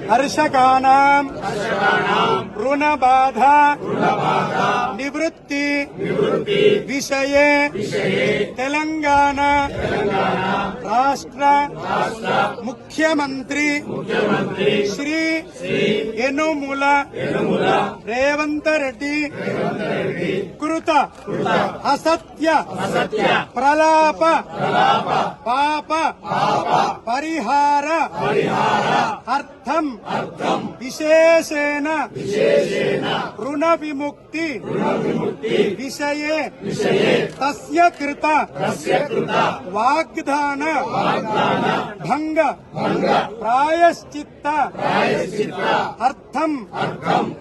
కర్షకానాం రుణబాధ నివృత్తి విషయే తెలంగాణ రాష్ట్ర ముఖ్యమంత్రి శ్రీ యనుమల రేవంత్ రెడ్డి కృత అసత్య ప్రలాప పాప పరిహార అర్థం విశేషేణ రుణ విముక్తి విషయే తస్య కృత వాగ్దాన భంగ ప్రాయశ్చిత్త అర్థం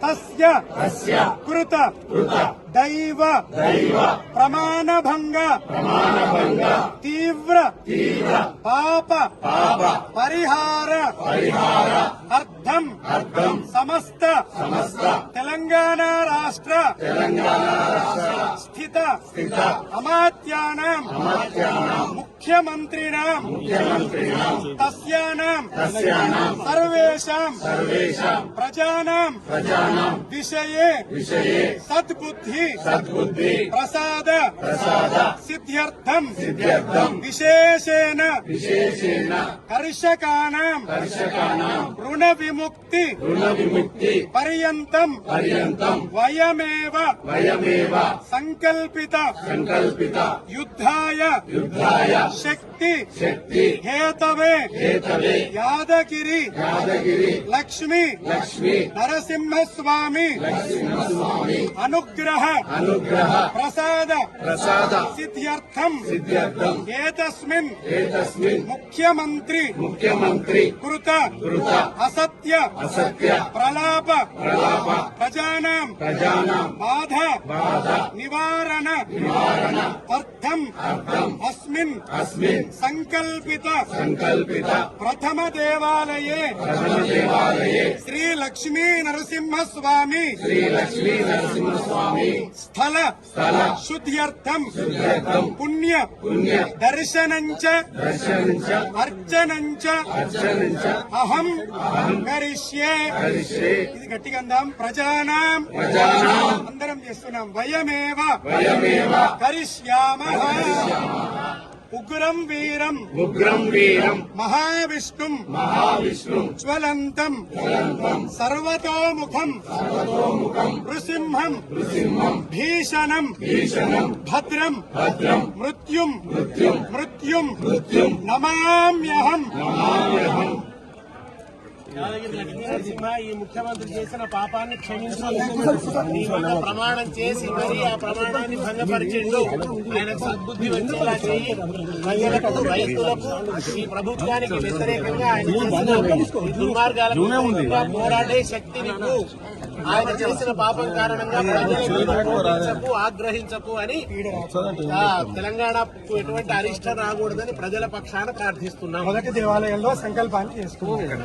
తస్య కృత దైవ ప్రమాణభంగ తీవ్ర పాప పరిహార అర్థం సమస్త తెలంగాణ రాష్ట్ర స్థిత అమాత్యానాం ముఖ్యమంత్రిణాం తస్యానాం సర్వేషాం ప్రజానాం విషయే సద్బుద్ధి ప్రసాద సిద్ధ్యర్థం విశేషేణ కర్షకానాం రుణ విముక్తి పర్యంతం వయమేవ సంకల్పిత యుద్ధాయ శక్తి హేతవే యాదగిరి లక్ష్మీ నరసింహస్వామి అనుగ్రహ ప్రసాద సిద్ధ్యర్థం ఏతస్మిన్ ముఖ్యమంత్రి కృత అసత్య ప్రలాప ప్రజానాం బాధ నివారణ అర్థం అస్మిన్ సంకల్పిత ప్రథమ దేవాలయే శ్రీ లక్ష్మీ నరసింహస్వామి స్థల శుద్ధ్యర్థం పుణ్య దర్శనంచ అర్చనంచ అహం కరిష్యే. ఇది గట్టిగా అందాం. ప్రజానాం అందరం చేస్తున్నాం. వయమేవ కరిష్యామః. ఉగ్రం వీరం మహావిష్ణుం జ్వలంతం సర్వతోముఖం నృసింహం భీషణం భద్రం మృత్యుం నమామ్యహం. నరసింహ, ఈ ముఖ్యమంత్రి చేసిన పాపాన్ని క్షమించు ప్రమాణం చేసి మరి ఆ ప్రమాణాన్ని భంగపరిచిండు. ఆయనకు సద్బుద్ధి వచ్చేలా చేయి. ప్రజలకు రైతులకు ఈ ప్రభుత్వానికి వ్యతిరేకంగా ఆయన దుర్మార్గాలకు పోరాడే శక్తి నీకు. ఆయన చేసిన పాపం కారణంగా ప్రజలకు ఆగ్రహించకు అని తెలంగాణకు ఎటువంటి అరిష్టం రాకూడదని ప్రజల పక్షాన ప్రార్థిస్తున్నాం. మొదటి దేవాలయంలో సంకల్పాన్ని చేసుకున్నాం.